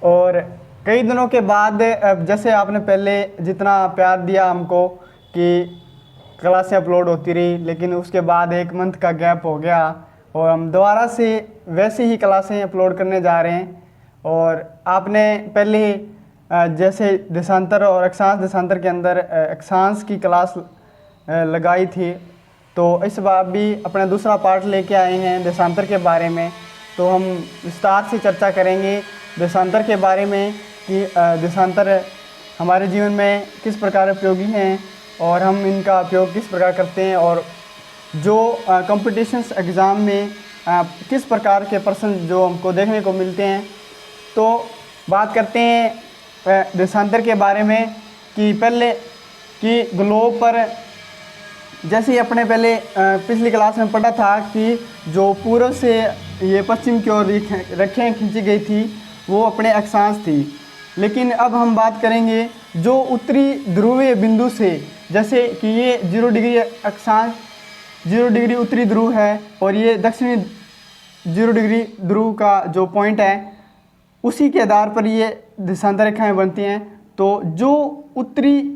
और कई दिनों के बाद अब जैसे आपने पहले जितना प्यार दिया हमको कि क्लासें अपलोड होती रही, लेकिन उसके बाद एक मंथ का गैप हो गया और हम दोबारा से वैसे ही क्लासें अपलोड करने जा रहे हैं। और आपने पहले जैसे देशांतर और अक्षांश देशांतर के अंदर अक्षांश की क्लास लगाई थी, तो इस बार भी अपना दूसरा पार्ट लेके आए हैं देशांतर के बारे में। तो हम विस्तार से चर्चा करेंगे देशांतर के बारे में कि देशांतर हमारे जीवन में किस प्रकार उपयोगी हैं और हम इनका उपयोग किस प्रकार करते हैं, और जो कॉम्पिटिशन्स एग्ज़ाम में किस प्रकार के प्रश्न जो हमको देखने को मिलते हैं। तो बात करते हैं देशांतर के बारे में कि पहले कि ग्लोब पर जैसे ही अपने पहले पिछली क्लास में पढ़ा था कि जो पूर्व से ये पश्चिम की ओर रेखाएं खींची गई थी वो अपने अक्षांश थी। लेकिन अब हम बात करेंगे जो उत्तरी ध्रुवीय बिंदु से, जैसे कि ये 0 डिग्री अक्षांश 0 डिग्री उत्तरी ध्रुव है और ये दक्षिणी 0 डिग्री ध्रुव का जो पॉइंट है उसी के आधार पर ये देशांतर रेखाएं बनती हैं। तो जो उत्तरी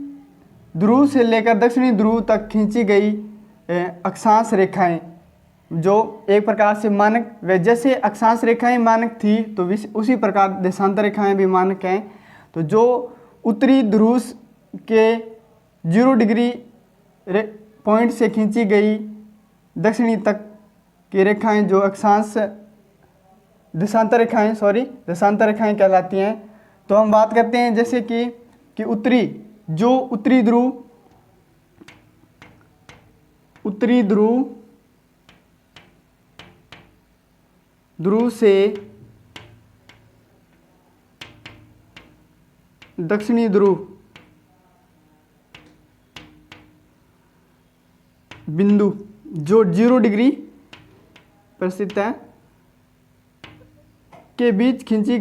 ध्रुव से लेकर दक्षिणी ध्रुव तक खींची गई अक्षांश रेखाएं जो एक प्रकार से मानक, वे जैसे अक्षांश रेखाएं मानक थी तो उसी प्रकार देशांतर रेखाएं भी मानक हैं। तो जो उत्तरी ध्रुव के 0 डिग्री पॉइंट से खींची गई दक्षिणी तक की रेखाएं जो अक्षांश देशांतर रेखाएं कहलाती हैं। तो हम बात करते हैं जैसे कि उत्तरी ध्रुव से दक्षिणी ध्रुव बिंदु जो 0 डिग्री पर स्थित है के बीच खींची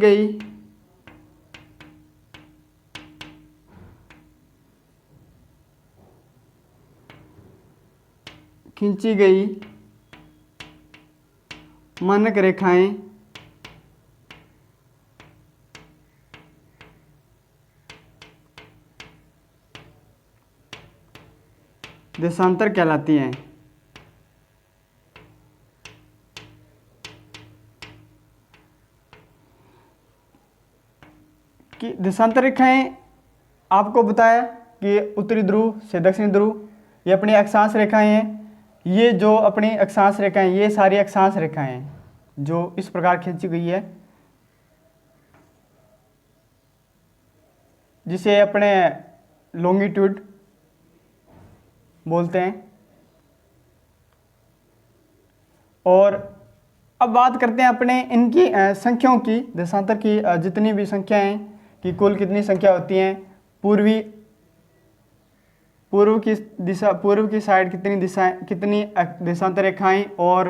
गई मानक रेखाएं देशांतर कहलाती हैं। कि देशांतर रेखाएं आपको बताया कि उत्तरी ध्रुव से दक्षिणी ध्रुव ये अपनी अक्षांश रेखाएं हैं। ये जो अपनी अक्षांश रेखाएं, ये सारी अक्षांश रेखाएं हैं जो इस प्रकार खींची गई है, जिसे अपने लॉन्गिट्यूड बोलते हैं। और अब बात करते हैं अपने इनकी संख्याओं की, देशांतर की जितनी भी संख्याएं हैं कि कुल कितनी संख्या होती हैं। पूर्व की साइड कितनी देशांतर रेखाएं और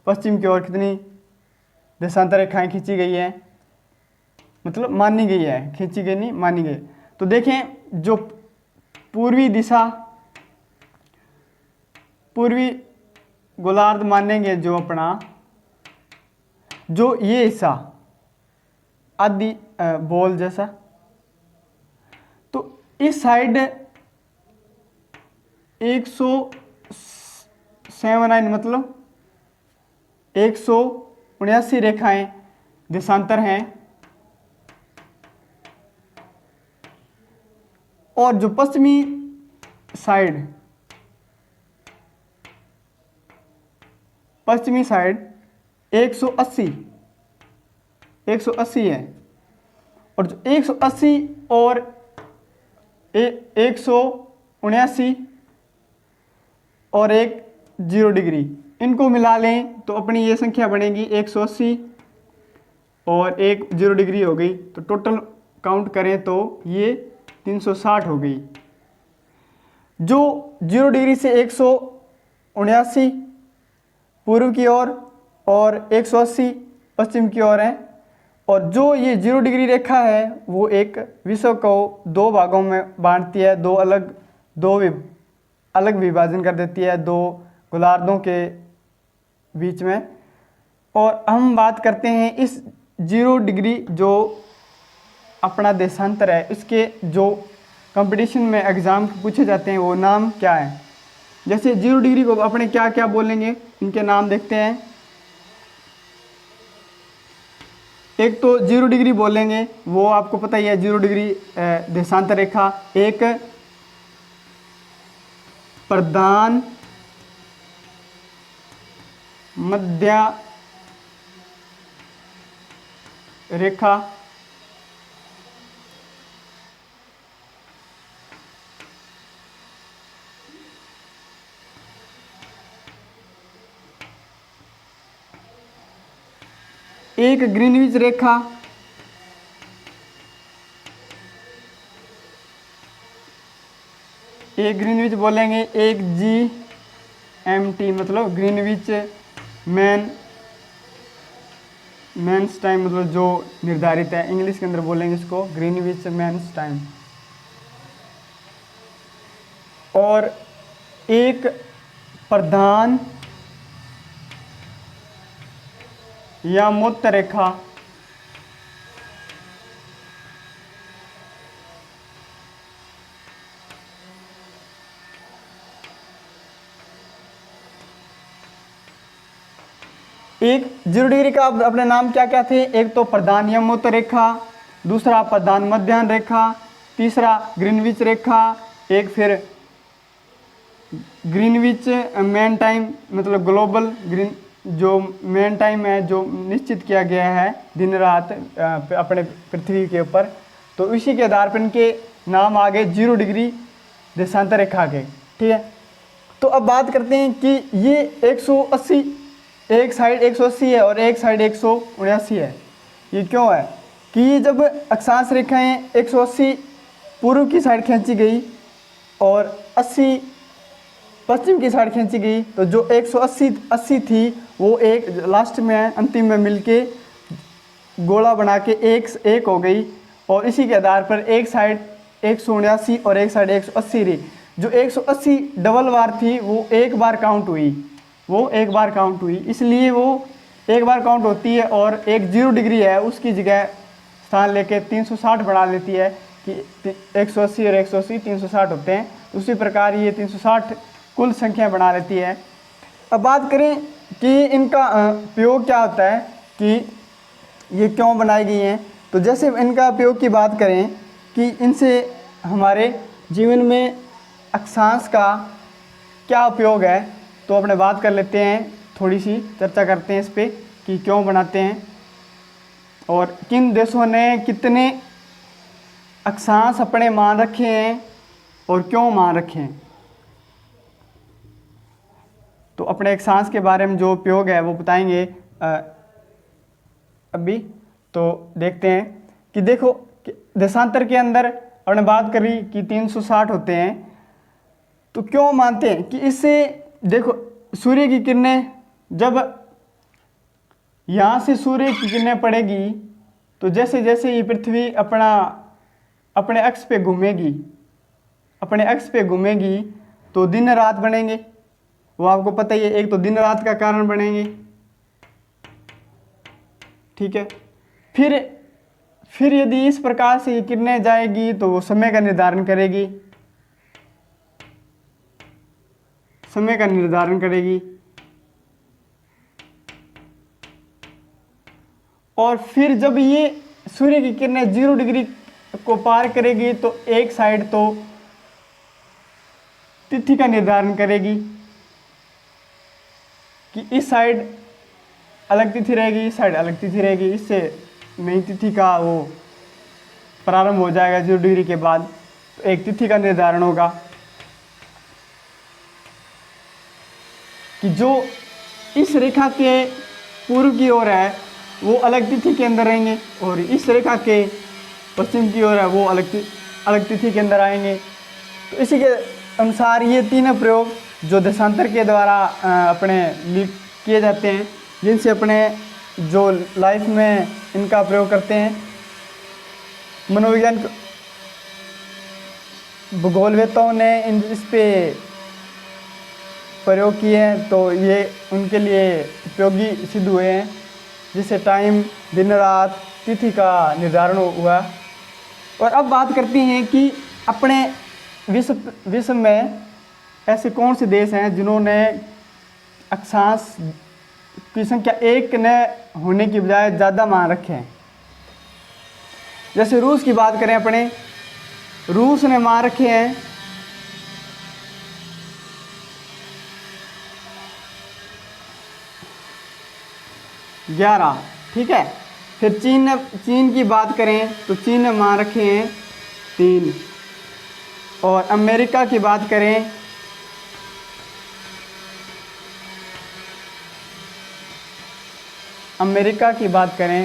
पश्चिम की ओर कितनी देशांतर रेखाएं खींची गई है, मतलब मानी गई है, खींची गई नहीं मानी गई। तो देखें जो पूर्वी गोलार्ध मानेंगे जो अपना, जो ये हिस्सा आदि बॉल जैसा, तो इस साइड 179 मतलब 179 रेखाएं देशांतर हैं। और जो पश्चिमी साइड 180 है। और जो 180 और 179 और एक 0 डिग्री, इनको मिला लें तो अपनी ये संख्या बनेगी 180 और एक 0 डिग्री हो गई। तो टोटल काउंट करें तो ये 360 हो गई। जो 0 डिग्री से 179 पूर्व की ओर और 180 पश्चिम की ओर है। और जो ये 0 डिग्री रेखा है वो एक विश्व को 2 भागों में बांटती है, दो अलग विभाजन कर देती है 2 गोलार्धों के बीच में। और हम बात करते हैं इस 0 डिग्री जो अपना देशांतर है इसके जो कंपटीशन में एग्ज़ाम पूछे जाते हैं वो नाम क्या है। जैसे 0 डिग्री को अपने क्या क्या बोलेंगे, इनके नाम देखते हैं। एक तो 0 डिग्री बोलेंगे, वो आपको पता ही है 0 डिग्री देशांतर रेखा। एक प्रधान मध्य रेखा, एक ग्रीनविच रेखा, एक ग्रीनविच बोलेंगे, एक GMT मतलब ग्रीनविच मेन्स टाइम मतलब जो निर्धारित है, इंग्लिश के अंदर बोलेंगे इसको ग्रीनविच मेन्स टाइम। और एक प्रधान या मध्य रेखा, एक 0 डिग्री का अपने नाम क्या क्या थे, एक तो प्रधान या मध्य रेखा, दूसरा प्रधान मध्याह्न रेखा, तीसरा ग्रीनविच रेखा, एक फिर ग्रीनविच मेन टाइम मतलब ग्लोबल ग्रीन जो मेन टाइम है जो निश्चित किया गया है दिन रात अपने पृथ्वी के ऊपर। तो इसी के आधार पर इनके नाम आ गए 0 डिग्री देशांतर रेखा के। ठीक है, तो अब बात करते हैं कि ये 180, एक साइड 180 है और एक साइड 179 है। ये क्यों है कि जब अक्षांश रेखाएं 180 पूर्व की साइड खींची गई और 80 पश्चिम की साइड खींची गई, तो जो 180 थी वो एक लास्ट में अंतिम में मिलके गोला बना के एक हो गई। और इसी के आधार पर एक साइड 179 और एक साइड 180 रही। जो 180 डबल बार थी वो एक बार काउंट हुई, इसलिए वो एक बार काउंट होती है। और एक 0 डिग्री है उसकी जगह स्थान लेके 360 बढ़ा लेती है कि 180 और 180 360 होते हैं। उसी प्रकार ये 360 कुल संख्या बना लेती है। अब बात करें कि इनका प्रयोग क्या होता है कि ये क्यों बनाई गई हैं, तो जैसे इनका उपयोग की बात करें कि इनसे हमारे जीवन में अक्षांश का क्या उपयोग है, तो अपने बात कर लेते हैं, थोड़ी सी चर्चा करते हैं इस पर कि क्यों बनाते हैं और किन देशों ने कितने अक्षांश अपने मान रखे हैं और क्यों मान रखे हैं। तो अपने अक्षांश के बारे में जो उपयोग है वो बताएंगे अभी। तो देखते हैं कि देखो कि देशांतर के अंदर हमने बात करी कि 360 होते हैं। तो क्यों मानते हैं कि इससे देखो सूर्य की किरणें जब यहाँ से सूर्य की किरणें पड़ेगी तो जैसे जैसे ये पृथ्वी अपने अक्ष पे घूमेगी तो दिन रात बनेंगे। वो आपको पता ही है, एक तो दिन रात का कारण बनेंगे। ठीक है, फिर यदि इस प्रकार से ये किरणें जाएगी तो वो समय का निर्धारण करेगी। और फिर जब ये सूर्य की किरणें 0 डिग्री को पार करेगी तो एक साइड तो तिथि का निर्धारण करेगी कि इस साइड अलग तिथि रहेगी, इस साइड अलग तिथि रहेगी। इससे नई तिथि का वो प्रारंभ हो जाएगा 0 डिग्री के बाद, तो एक तिथि का निर्धारण होगा कि जो इस रेखा के पूर्व की ओर है वो अलग तिथि के अंदर रहेंगे और इस रेखा के पश्चिम की ओर है वो अलग तिथि के अंदर आएंगे। तो इसी के अनुसार ये तीनों प्रयोग जो देशांतर के द्वारा अपने किए जाते हैं, जिनसे अपने जो लाइफ में इनका प्रयोग करते हैं। मनोविज्ञान भूगोलवेत्ताओं ने इस पे प्रयोग किए हैं तो ये उनके लिए उपयोगी सिद्ध हुए हैं, जिससे टाइम दिन रात तिथि का निर्धारण हुआ। और अब बात करती हैं कि अपने विश्व में ऐसे कौन से देश हैं जिन्होंने अक्षांश की संख्या 1 न होने की बजाय ज़्यादा मान रखे हैं। जैसे रूस की बात करें, अपने रूस ने मान रखे हैं 11, ठीक है। फिर चीन की बात करें तो चीन ने मान रखे हैं 3, और अमेरिका की बात करें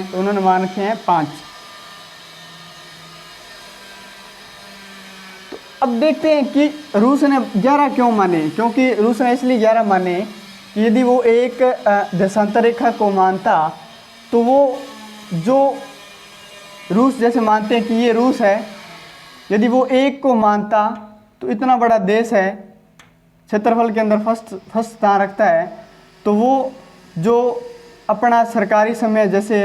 तो उन्होंने मान रखे हैं 5। तो अब देखते हैं कि रूस ने 11 क्यों माने। क्योंकि रूस ने इसलिए 11 माने कि यदि वो एक देशांतर रेखा को मानता तो वो जो रूस जैसे मानते हैं कि ये रूस है, यदि वो 1 को मानता तो इतना बड़ा देश है, क्षेत्रफल के अंदर फर्स्ट स्थान रखता है, तो वो जो अपना सरकारी समय जैसे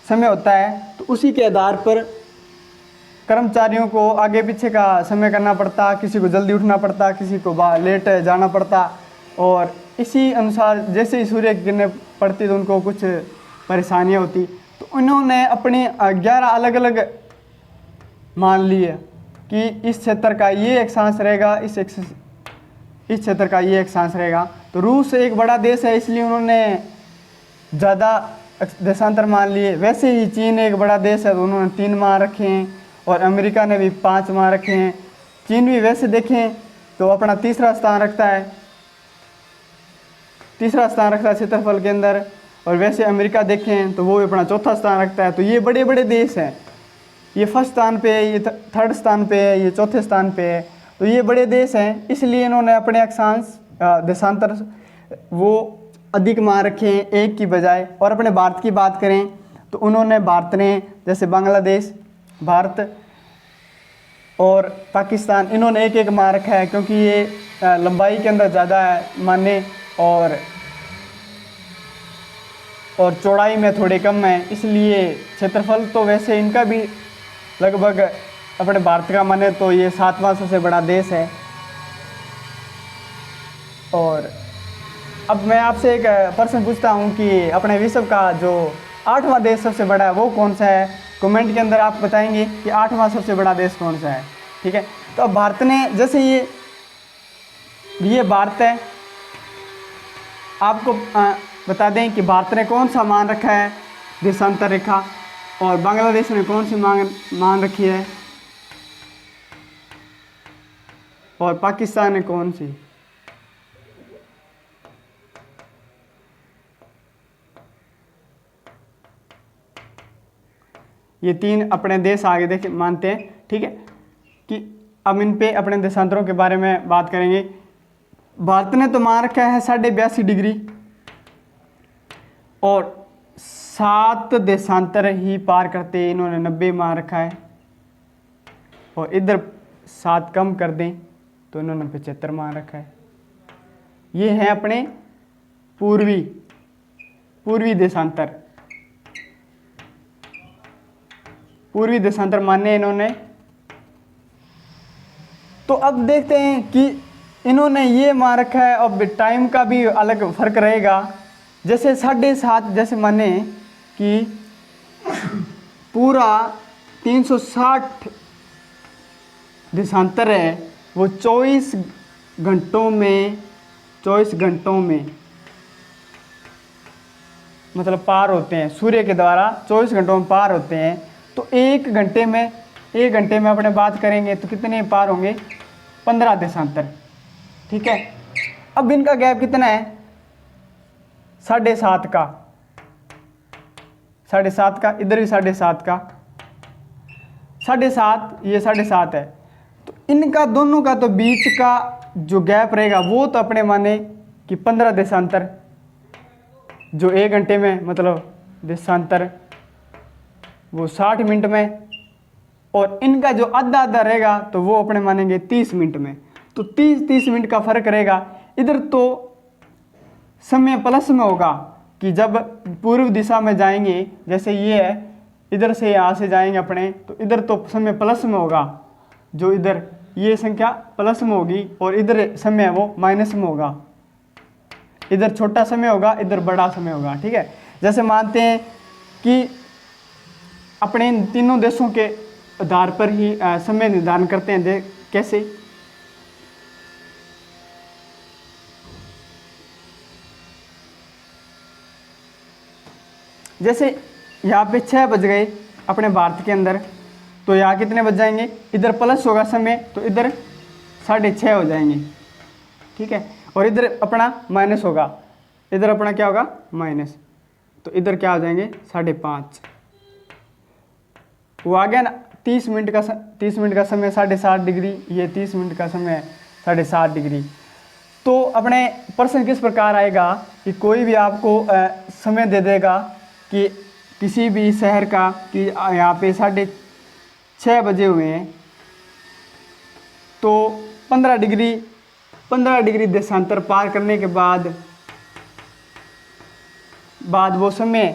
समय होता है तो उसी के आधार पर कर्मचारियों को आगे पीछे का समय करना पड़ता, किसी को जल्दी उठना पड़ता, किसी को लेट जाना पड़ता, और इसी अनुसार जैसे ही सूर्य की किरणें पड़ती तो उनको कुछ परेशानियां होती। तो उन्होंने अपने 11 अलग अलग मान लिए कि इस क्षेत्र का ये अक्षांश रहेगा, इस क्षेत्र का ये अक्षांश रहेगा। तो रूस एक बड़ा देश है इसलिए उन्होंने ज़्यादा देशांतर मान लिए। वैसे ही चीन एक बड़ा देश है तो उन्होंने 3 मान रखे हैं, और अमेरिका ने भी 5 मान रखे हैं। चीन भी वैसे देखें तो अपना तीसरा स्थान रखता है क्षेत्रफल के अंदर, और वैसे अमेरिका देखें तो वो अपना चौथा स्थान रखता है। तो ये बड़े बड़े देश हैं, ये फर्स्ट स्थान पे है, ये थर्ड स्थान पे है, ये चौथे स्थान पे है। तो ये बड़े देश हैं इसलिए इन्होंने अपने अक्षांश देशांतर वो अधिक मान रखे हैं 1 की बजाय। और अपने भारत की बात करें तो उन्होंने भारत ने जैसे बांग्लादेश, भारत और पाकिस्तान, इन्होंने 1-1 मान रखा है क्योंकि ये लंबाई के अंदर ज़्यादा है माने, और चौड़ाई में थोड़े कम है, इसलिए क्षेत्रफल तो वैसे इनका भी लगभग अपने भारत का माने तो ये 7वां सबसे बड़ा देश है। और अब मैं आपसे एक प्रश्न पूछता हूँ कि अपने विश्व का जो 8वां देश सबसे बड़ा है वो कौन सा है। कमेंट के अंदर आप बताएंगे कि 8वां सबसे बड़ा देश कौन सा है, ठीक है। तो अब भारत ने जैसे ये भारत है, आपको बता दें कि भारत ने कौन सा मान रखा है देशांतर रेखा, और बांग्लादेश ने कौन सी मान रखी है, और पाकिस्तान ने कौन सी। ये 3 अपने देश आगे देख मानते हैं, ठीक है। कि अब इन पे अपने देशांतरों के बारे में बात करेंगे। भारत ने तो मान रखा है 82.5 डिग्री, और 7 देशांतर ही पार करते इन्होंने 90 मान रखा है, और इधर 7 कम कर दें तो इन्होंने 75 मान रखा है। ये हैं अपने पूर्वी देशांतर माने इन्होंने। तो अब देखते हैं कि इन्होंने ये मान रखा है, अब टाइम का भी अलग फर्क रहेगा। जैसे 7.5 जैसे माने कि पूरा 360 देशांतर है वो 24 घंटों में मतलब पार होते हैं, सूर्य के द्वारा 24 घंटों में पार होते हैं। तो एक घंटे में अपने बात करेंगे तो कितने पार होंगे, 15 देशांतर, ठीक है। अब इनका गैप कितना है, 7.5 का, इधर भी 7.5 का, 7.5 ये 7.5 है। तो इनका दोनों का तो बीच का जो गैप रहेगा वो तो अपने माने कि 15 देशांतर, जो 1 घंटे में मतलब देशांतर वो 60 मिनट में, और इनका जो आधा रहेगा तो वो अपने मानेंगे 30 मिनट में। तो 30 मिनट का फर्क रहेगा। इधर तो समय प्लस में होगा कि जब पूर्व दिशा में जाएंगे, जैसे ये है, इधर से यहाँ से जाएंगे अपने, तो इधर तो समय प्लस में होगा, जो इधर ये संख्या प्लस में होगी और इधर समय वो माइनस में होगा। इधर छोटा समय होगा, इधर बड़ा समय होगा। ठीक है, जैसे मानते हैं कि अपने इन तीनों देशों के आधार पर ही समय निर्धारण करते हैं। कैसे? जैसे यहाँ पे 6 बज गए अपने भारत के अंदर, तो यहाँ कितने बज जाएंगे? इधर प्लस होगा समय, तो इधर 6:30 हो जाएंगे। ठीक है, और इधर अपना माइनस होगा, इधर अपना क्या होगा? माइनस, तो इधर क्या हो जाएंगे? 5:30। वो आ गया ना 30 मिनट का 30 मिनट का समय 7.5 डिग्री, ये 30 मिनट का समय 7.5 डिग्री। तो अपने प्रश्न किस प्रकार आएगा कि कोई भी आपको समय दे देगा कि किसी भी शहर का कि यहाँ पे 6:30 बजे हुए हैं, तो 15 डिग्री देशांतर पार करने के बाद वो समय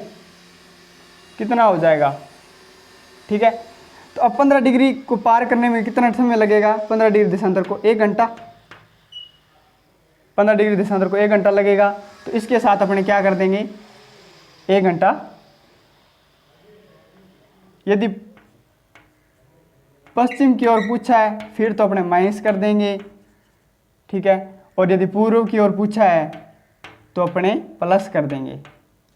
कितना हो जाएगा? ठीक है, तो अब 15 डिग्री को पार करने में कितना समय लगेगा? 15 डिग्री देशांतर को 1 घंटा, 15 डिग्री देशांतर को 1 घंटा लगेगा। तो इसके साथ अपने क्या कर देंगे? 1 घंटा। यदि पश्चिम की ओर पूछा है फिर तो अपने माइनस कर देंगे। ठीक है, और यदि पूर्व की ओर पूछा है तो अपने प्लस कर देंगे।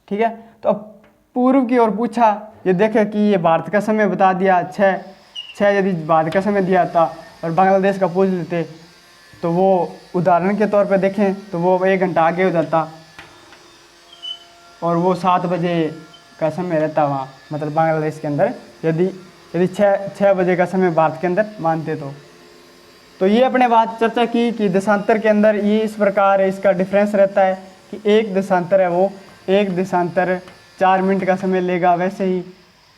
ठीक है, तो अब पूर्व की ओर पूछा, ये देखें कि ये भारत का समय बता दिया 6 यदि भारत का समय दिया था और बांग्लादेश का पूछ लेते, तो वो उदाहरण के तौर पे देखें तो वो 1 घंटा आगे हो जाता और वो 7 बजे का समय रहता वहाँ, मतलब बांग्लादेश के अंदर, यदि 6 बजे का समय भारत के अंदर मानते तो ये अपने बात चर्चा की कि देशांतर के अंदर ये इस प्रकार इसका डिफरेंस रहता है कि एक देशांतर है वो एक देशांतर 4 मिनट का समय लेगा, वैसे ही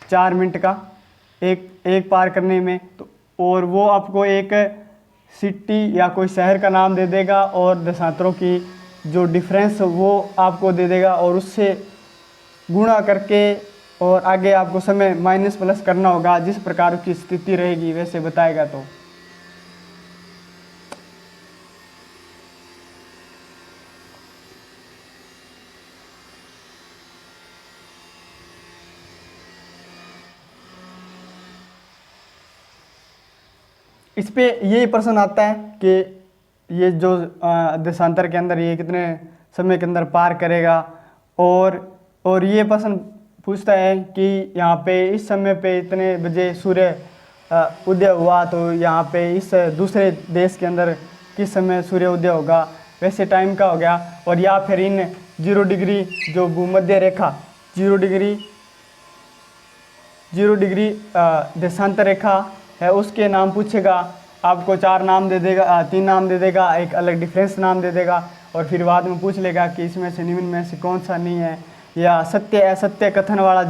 4 मिनट का एक पार करने में। तो और वो आपको एक सिटी या कोई शहर का नाम दे देगा और देशांतरों की जो डिफरेंस वो आपको दे देगा और उससे गुणा करके और आगे आपको समय माइनस प्लस करना होगा, जिस प्रकार की स्थिति रहेगी वैसे बताएगा। तो इस पे ये प्रश्न आता है कि ये जो देशांतर के अंदर ये कितने समय के अंदर पार करेगा, और ये प्रश्न पूछता है कि यहाँ पे इस समय पे इतने बजे सूर्य उदय हुआ, तो यहाँ पे इस दूसरे देश के अंदर किस समय सूर्य उदय होगा, वैसे टाइम का हो गया। और या फिर इन 0 डिग्री जो भूमध्य रेखा 0 डिग्री देशांतर रेखा है उसके नाम पूछेगा, आपको 4 नाम दे देगा, 3 नाम दे देगा, एक अलग डिफरेंस नाम दे देगा और फिर बाद में पूछ लेगा कि इसमें से निम्न में से कौन सा नहीं है, या सत्य असत्य कथन वाला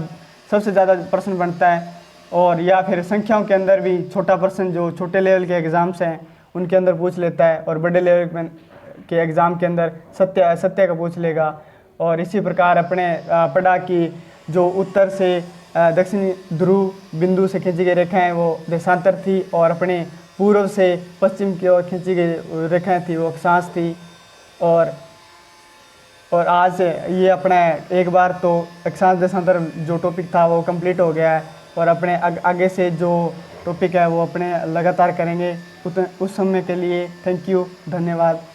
सबसे ज़्यादा प्रश्न बनता है। और या फिर संख्याओं के अंदर भी छोटा प्रश्न जो छोटे लेवल के एग्ज़ाम्स हैं उनके अंदर पूछ लेता है, और बड़े लेवल के एग्ज़ाम के अंदर सत्य असत्य का पूछ लेगा। और इसी प्रकार अपने पढ़ा कि जो उत्तर से दक्षिणी ध्रुव बिंदु से खींची गई रेखाएं वो देशांतर थी, और अपने पूर्व से पश्चिम की ओर खींची गई रेखाएं थी वो अक्षांश थी। और आज ये अपना एक बार तो अक्षांश देशांतर जो टॉपिक था वो कंप्लीट हो गया है, और अपने आगे से जो टॉपिक है वो अपने लगातार करेंगे। उस समय के लिए थैंक यू, धन्यवाद।